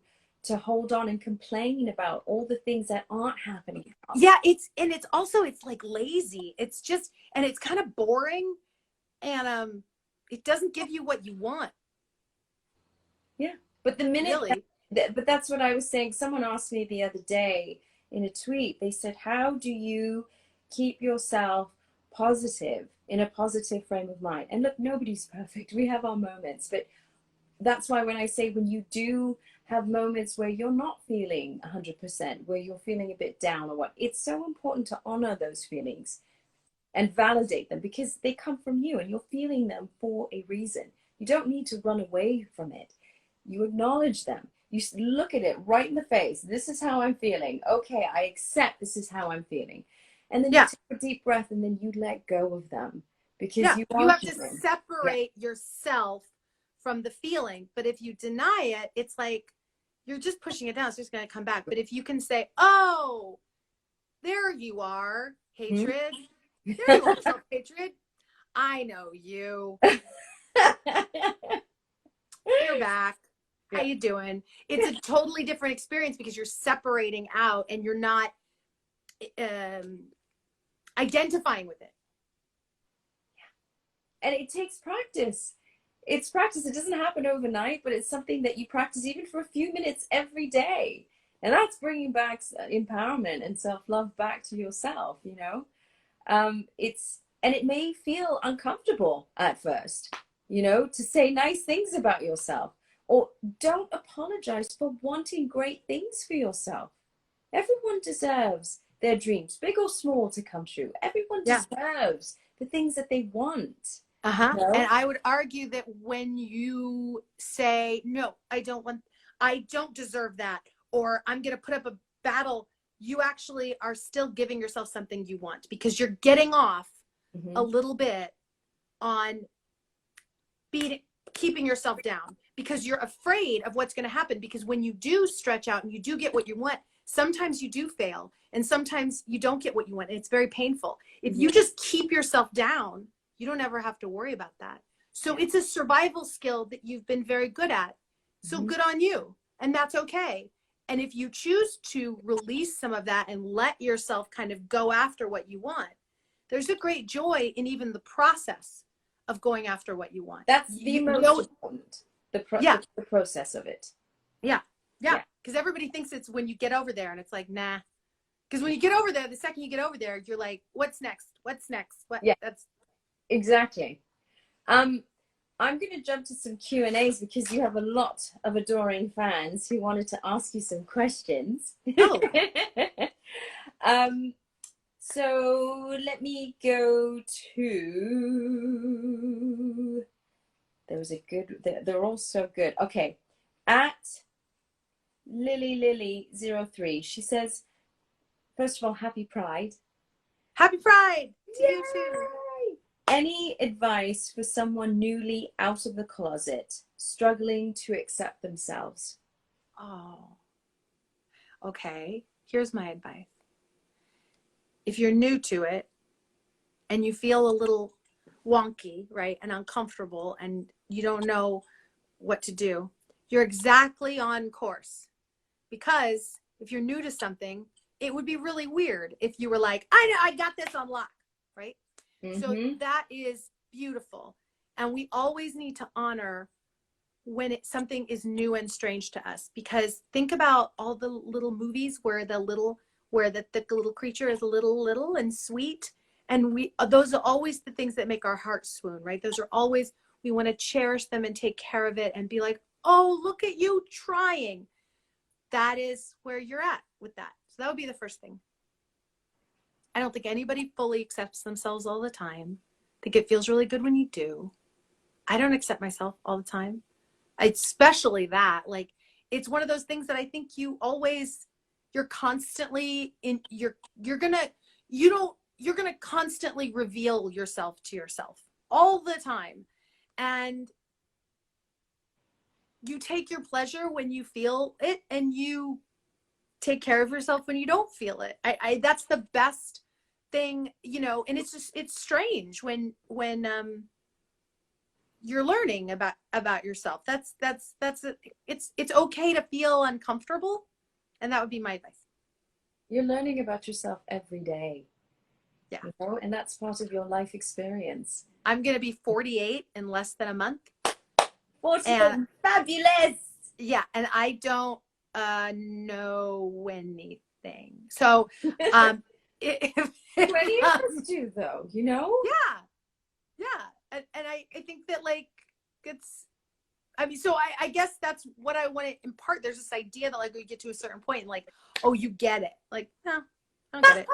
hold on and complain about all the things that aren't happening. Yeah, it's also like lazy. It's just, and it's kind of boring, and it doesn't give you what you want. Yeah, but the minute but that's what I was saying. Someone asked me the other day in a tweet. They said, how do you keep yourself positive, in a positive frame of mind. And look, nobody's perfect. We have our moments, but that's why when I say, when you do have moments where you're not feeling 100%, where you're feeling a bit down or what, it's so important to honor those feelings and validate them, because they come from you and you're feeling them for a reason. You don't need to run away from it. You acknowledge them. You look at it right in the face. This is how I'm feeling. Okay, I accept this is how I'm feeling. And then you take a deep breath, and then you let go of them, because you have to human. separate yourself from the feeling. But if you deny it, it's like you're just pushing it down. It's just going to come back. But if you can say, oh, there you are, hatred. There you are, self-hatred. I know you. You're back. How you doing? It's a totally different experience, because you're separating out and you're not identifying with it. And it takes practice. It's practice. It doesn't happen overnight, but it's something that you practice even for a few minutes every day. And that's bringing back empowerment and self-love back to yourself, you know. And it may feel uncomfortable at first, you know, to say nice things about yourself, or don't apologize for wanting great things for yourself. Everyone deserves their dreams, big or small, to come true. Everyone deserves the things that they want. You know? And I would argue that when you say, no, I don't deserve that, or I'm going to put up a battle, you actually are still giving yourself something you want, because you're getting off a little bit on keeping yourself down, because you're afraid of what's going to happen. Because when you do stretch out and you do get what you want, sometimes you do fail, and sometimes you don't get what you want, and it's very painful. If you just keep yourself down, you don't ever have to worry about that. So it's a survival skill that you've been very good at. So good on you. And that's okay. And if you choose to release some of that and let yourself kind of go after what you want, there's a great joy in even the process of going after what you want. That's the most important, the process of it. Yeah. Because everybody thinks it's when you get over there, and it's like, nah. Because when you get over there, the second you get over there, you're like, what's next? What's next? What? Yeah, that's exactly. I'm going to jump to some Q&As, because you have a lot of adoring fans who wanted to ask you some questions. Oh. So let me go to, there was a good, they're all so good. Okay. At Lily03, she says, first of all, happy Pride. Happy Pride to you too. Any advice for someone newly out of the closet, struggling to accept themselves? Oh, okay. Here's my advice. If you're new to it and you feel a little wonky, right, and uncomfortable, and you don't know what to do, you're exactly on course. Because if you're new to something, it would be really weird if you were like, I got this on lock, right? So that is beautiful. And we always need to honor when something is new and strange to us, because think about all the little movies where the little creature is little and sweet. And those are always the things that make our hearts swoon, right? Those are always, we want to cherish them and take care of it and be like, oh, look at you trying. That is where you're at with that. So that would be the first thing. I don't think anybody fully accepts themselves all the time. I think it feels really good when you do. I don't accept myself all the time. Especially that, like, it's one of those things that I think you're constantly in, you're gonna constantly reveal yourself to yourself all the time. And you take your pleasure when you feel it, and you take care of yourself when you don't feel it. That's the best thing, you know. And it's strange when you're learning about yourself. It's okay to feel uncomfortable, and that would be my advice. You're learning about yourself every day. Yeah. You know, and that's part of your life experience. I'm gonna be 48 in less than a month. 48, fabulous. Yeah, and I don't know anything. So if Many of us do, though, you know? Yeah. And I think that like it's, I mean, so I guess that's what I want to impart. There's this idea that like we get to a certain point and like, oh, you get it. Like, no, I don't get it.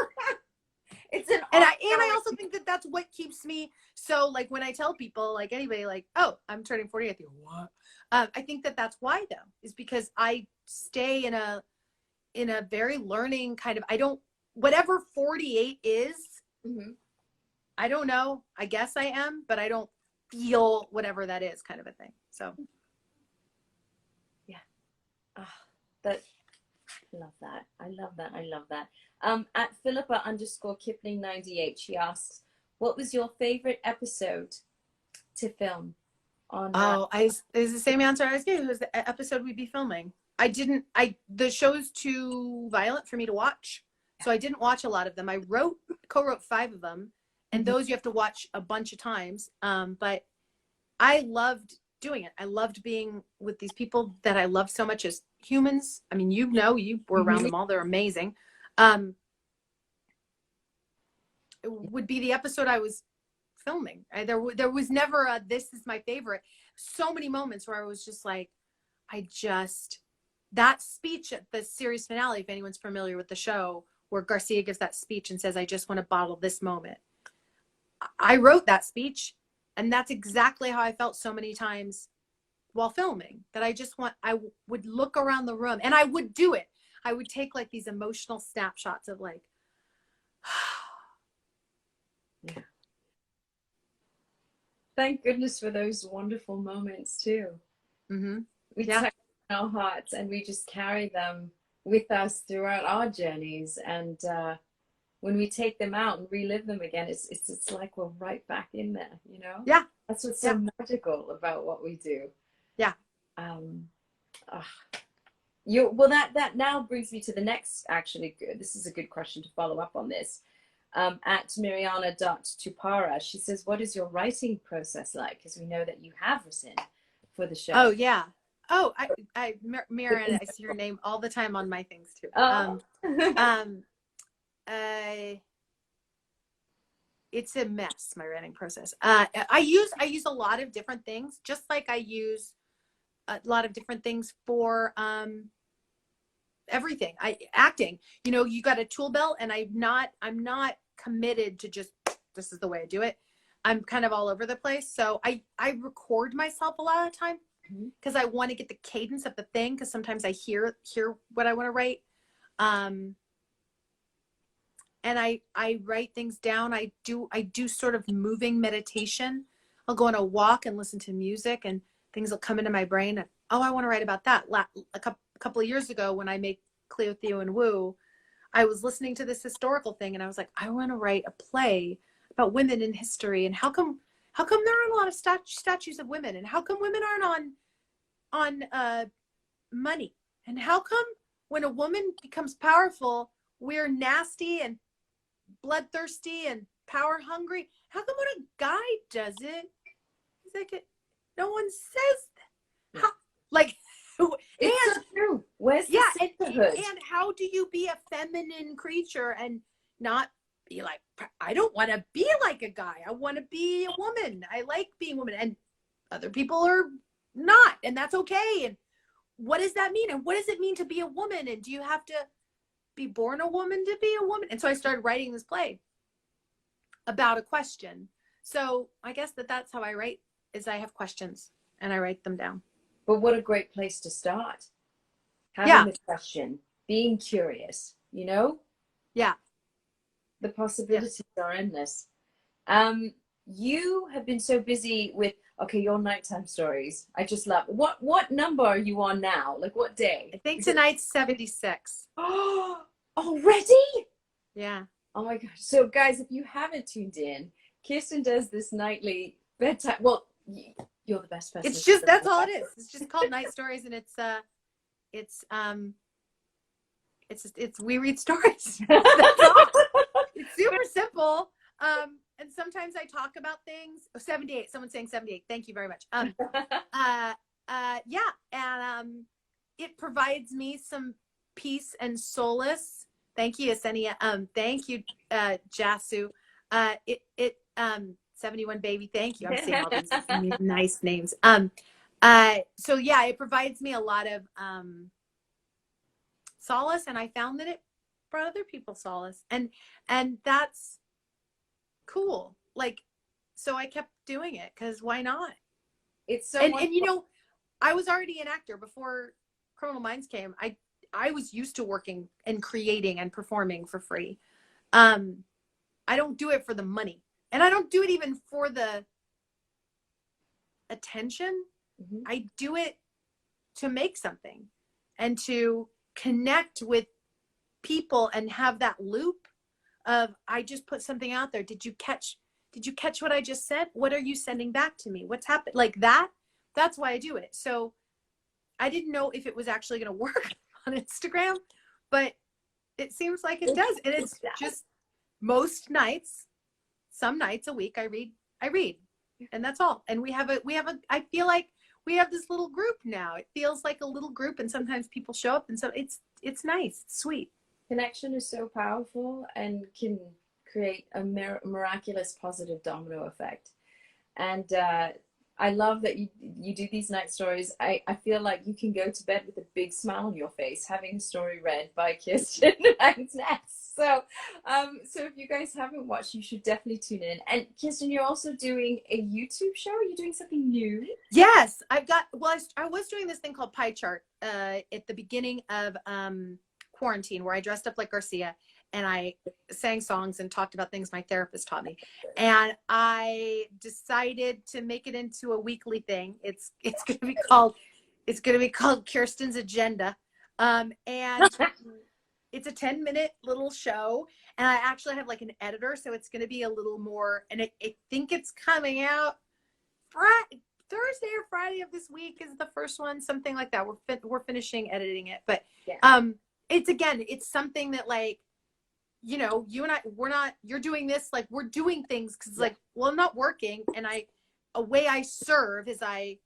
It's an And I also think that that's what keeps me. So like when I tell people, like anybody, like, oh, I'm turning 40, I think, what? I think that that's why though, is because I stay in a very learning kind of, I don't, whatever 48 is, I don't know. I guess I am, but I don't feel whatever that is, kind of a thing. So yeah. That, love that. I love that. I love that. At Philippa_Kipling98, she asks, what was your favorite episode to film on? Is the same answer I was giving. It was the episode we'd be filming. The show's too violent for me to watch. So I didn't watch a lot of them. I co-wrote 5 of them, and those you have to watch a bunch of times. But I loved doing it. I loved being with these people that I love so much as humans. I mean, you were around them all. They're amazing. It would be the episode I was filming. There was never a, this is my favorite. So many moments where I was just like, that speech at the series finale, if anyone's familiar with the show, where Garcia gives that speech and says, I just want to bottle this moment. I wrote that speech, and that's exactly how I felt so many times while filming, that I would look around the room, and I would do it. I would take like these emotional snapshots of like, yeah. Thank goodness for those wonderful moments too. We touch our hearts, and we just carry them with us throughout our journeys. And when we take them out and relive them again, it's like we're right back in there, you know? Yeah. That's what's so magical about what we do. Yeah. Well, that now brings me to the next, actually, this is a good question to follow up on this. At Miriana.Tupara, she says, what is your writing process like? Because we know that you have written for the show. Oh, yeah. Oh, Miriana, I see her name all the time on my things too. It's a mess, my writing process. I use a lot of different things, just like I use a lot of different things for everything. Acting, you got a tool belt, and I'm not committed to just, this is the way I do it. I'm kind of all over the place. So I record myself a lot of the time because I want to get the cadence of the thing, because sometimes I hear what I want to write. And I write things down. I do sort of moving meditation. I'll go on a walk and listen to music, and things will come into my brain. And, I want to write about that. A couple of years ago, when I made Cleo, Theo, and Woo, I was listening to this historical thing, and I was like, I want to write a play about women in history, and how come there aren't a lot of statues of women, and how come women aren't on money, and how come when a woman becomes powerful, we're nasty and bloodthirsty and power hungry? How come when a guy does it, he's like, no one says that? It's so true. Where's the sisterhood? And how do you be a feminine creature and not be like, I don't want to be like a guy, I want to be a woman, I like being a woman, and other people are not, and that's okay. And what does that mean? And what does it mean to be a woman? And do you have to be born a woman to be a woman? And so I started writing this play about a question. So I guess that's how I write, is I have questions and I write them down. But what a great place to start. Having the question, being curious, Yeah. The possibilities are endless. You have been so busy with, your nighttime stories. I just love, what number are you on now? Like what day? I think tonight's 76. Oh, already? Yeah. Oh my gosh. So guys, if you haven't tuned in, Kirsten does this nightly bedtime. Well, you're the best person. It's just, that's all it is. It's just called Night Stories, and it's we read stories. That's all. It's super simple. And sometimes I talk about things. 78. Someone's saying 78. Thank you very much. Yeah. And it provides me some peace and solace. Thank you, Yesenia. Thank you, Jasu. 71 baby. Thank you. I'm seeing all these nice names. So yeah, it provides me a lot of solace, and I found that it brought other people solace, and that's cool. Like, so I kept doing it because why not? It's so and you know, I was already an actor before Criminal Minds came. I was used to working and creating and performing for free. I don't do it for the money, and I don't do it even for the attention. Mm-hmm. I do it to make something and to connect with people and have that loop of, I just put something out there. Did you catch what I just said? What are you sending back to me? What's happened? Like that. That's why I do it. So I didn't know if it was actually going to work on Instagram, but it seems like it does. And it's just most nights, some nights a week, I read, and that's all. And we have a, I feel like we have this little group now. It feels like a little group, and sometimes people show up, and so it's nice. It's sweet. Connection is so powerful and can create a miraculous positive domino effect. And I love that you do these night stories. I feel like you can go to bed with a big smile on your face having a story read by Kirsten Vangsness. So if you guys haven't watched, you should definitely tune in. And Kirsten, you're also doing a YouTube show. Are you doing something new? Yes, I was doing this thing called Pie Chart at the beginning of quarantine, where I dressed up like Garcia and I sang songs and talked about things my therapist taught me. And I decided to make it into a weekly thing. It's going to be called Kirsten's Agenda. And it's a 10-minute little show. And I actually have like an editor, so it's going to be a little more, and I think it's coming out Thursday or Friday of this week is the first one, something like that. We're finishing editing it, but yeah. It's something that, like, you know, you and I, you're doing this, like, we're doing things because, like, well, I'm not working, and a way I serve is I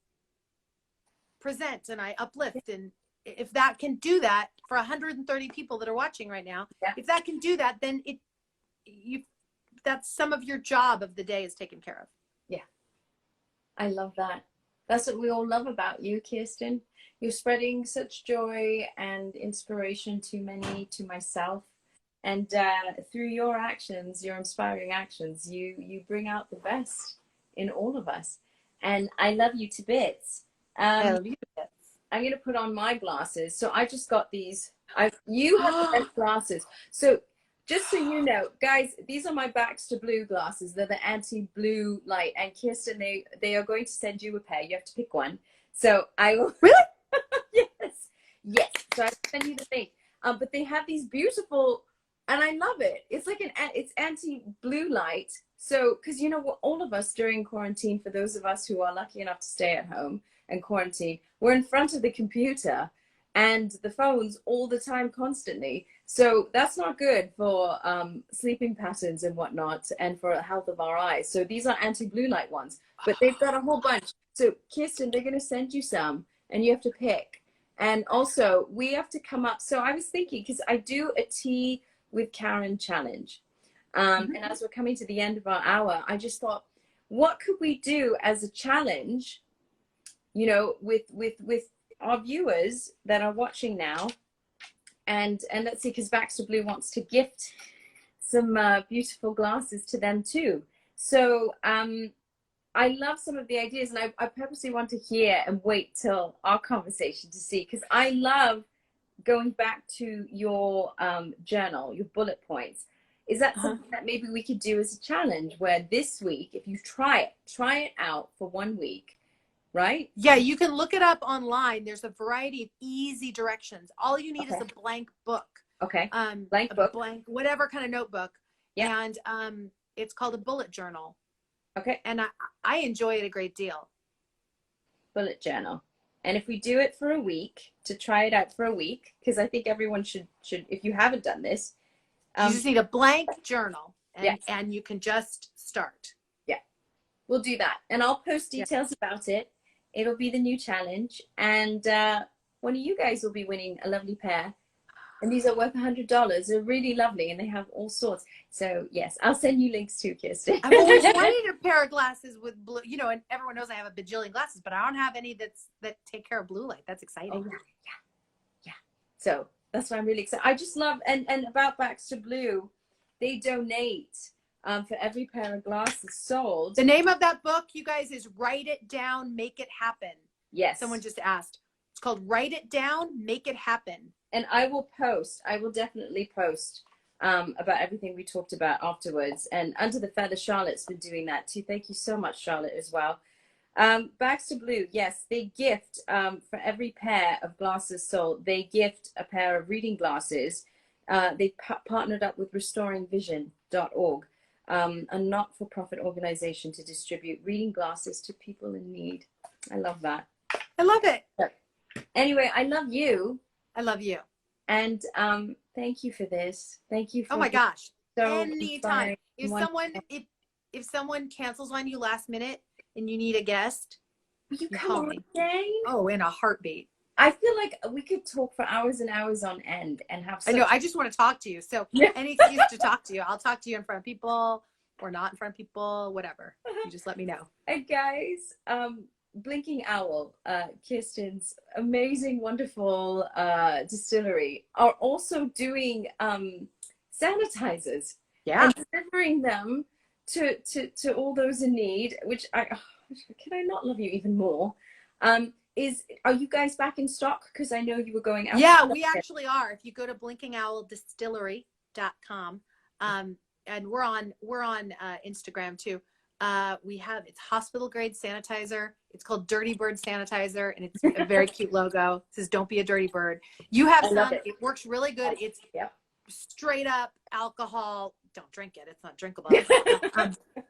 present and I uplift, and if that can do that for 130 people that are watching right now, if that can do that, then that's some of your job of the day is taken care of. Yeah. I love that. That's what we all love about you, Kirsten. You're spreading such joy and inspiration to many, to myself. And through your actions, your inspiring actions, you bring out the best in all of us. And I love you to bits. I love you to bits. I'm going to put on my glasses. So I just got these. You have the best glasses. So just so you know, guys, these are my Baxter Blue glasses. They're the anti-blue light. And Kirsten, they are going to send you a pair. You have to pick one. So I will. Really? Yes. So I send you the link. But they have these beautiful, and I love it. It's like it's anti-blue light. So, because you know, all of us during quarantine, for those of us who are lucky enough to stay at home and quarantine, we're in front of the computer and the phones all the time, constantly. So that's not good for sleeping patterns and whatnot, and for the health of our eyes. So these are anti-blue light ones, but they've got a whole bunch. So Kirsten, they're going to send you some, and you have to pick. And also, we have to come up. So I was thinking, because I do a tea with Karen challenge. And as we're coming to the end of our hour, I just thought, what could we do as a challenge, you know, with our viewers that are watching now? And let's see, because Baxter Blue wants to gift some beautiful glasses to them too. So I love some of the ideas, and I purposely want to hear and wait till our conversation to see, because I love going back to your journal, your bullet points. Is that something that maybe we could do as a challenge, where this week, if you try it out for 1 week, right? Yeah, you can look it up online. There's a variety of easy directions. All you need is a blank book. Okay. Blank book. Blank, whatever kind of notebook. Yeah. And it's called a bullet journal. Okay. And I enjoy it a great deal. Bullet journal. And if we do it for a week, to try it out for a week, because I think everyone should, if you haven't done this. You just need a blank journal, and you can just start. Yeah, we'll do that. And I'll post details about it. It'll be the new challenge. And one of you guys will be winning a lovely pair And these are worth $100. They're really lovely, and they have all sorts. So yes, I'll send you links too, Kirsten. I've always wanted a pair of glasses with blue, you know, and everyone knows I have a bajillion glasses, but I don't have any that take care of blue light. That's exciting. Oh, yeah. So that's why I'm really excited. I just love, and about Baxter Blue, they donate for every pair of glasses sold. The name of that book, you guys, is Write It Down, Make It Happen. Yes. Someone just asked. It's called Write It Down, Make It Happen. And I will definitely post about everything we talked about afterwards. And Under the Feather, Charlotte's been doing that too. Thank you so much, Charlotte, as well. Baxter Blue, yes, they gift for every pair of glasses sold, they gift a pair of reading glasses. They partnered up with restoringvision.org, a not-for-profit organization to distribute reading glasses to people in need. I love that. I love it. But anyway, I love you. I love you. And thank you for this. Thank you for oh my gosh. so Anytime. If someone cancels on you last minute and you need a guest, will you call come on me. again? Oh, in a heartbeat. I feel like we could talk for hours and hours on end and have I know, I just want to talk to you. So any excuse to talk to you. I'll talk to you in front of people or not in front of people, whatever. You just let me know. Hey guys, Blinking Owl, Kirsten's amazing, wonderful distillery, are also doing sanitizers. Yeah. And delivering them to all those in need, which can I not love you even more? Are you guys back in stock? Because I know you were going out. Yeah, we actually are. If you go to blinkingowldistillery.com, and we're on Instagram too. It's hospital grade sanitizer. It's called Dirty Bird sanitizer, and it's a very cute logo. It says "Don't be a dirty bird." You have some. It works really good. It's straight up alcohol. Don't drink it. It's not drinkable.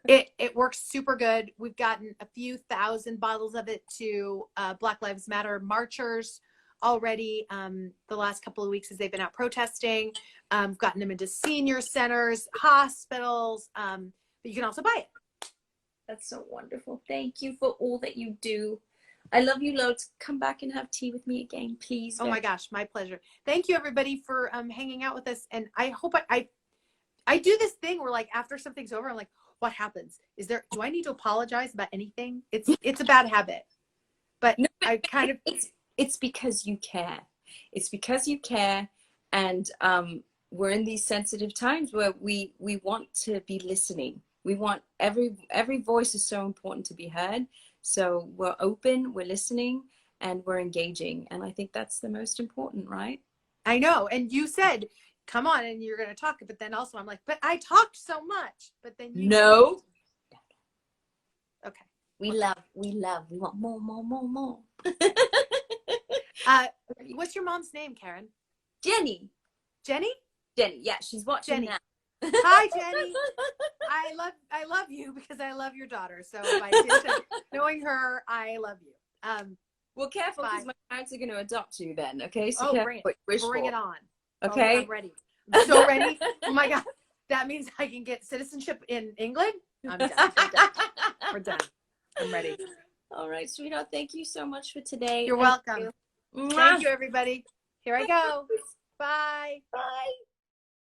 It works super good. We've gotten a few thousand bottles of it to Black Lives Matter marchers already. The last couple of weeks as they've been out protesting. We've gotten them into senior centers, hospitals. But you can also buy it. That's so wonderful. Thank you for all that you do. I love you loads. Come back and have tea with me again, please. Oh my gosh, my pleasure. Thank you everybody for hanging out with us. And I hope I do this thing where like after something's over, I'm like, what happens? Do I need to apologize about anything? It's a bad habit. But no, I kind of it's because you care. It's because you care, and we're in these sensitive times where we want to be listening. We want every voice is so important to be heard. So we're open, we're listening, and we're engaging. And I think that's the most important, right? I know. And you said, come on, and you're going to talk. But then also I'm like, but I talked so much. But then you No. Okay. We love. We want more. What's your mom's name, Karen? Jenny. Jenny? Jenny. Yeah, she's watching Jenny. now. Hi, Jenny. I love you because I love your daughter. So by knowing her, I love you. Well, careful because my parents are going to adopt you then. Okay. So bring it on. Okay. Oh, I'm ready. I'm so ready. Oh my God. That means I can get citizenship in England. I'm done. We're done. I'm ready. All right, sweetheart. Thank you so much for today. You're welcome. Thank you, everybody. Here I go. Bye. Bye.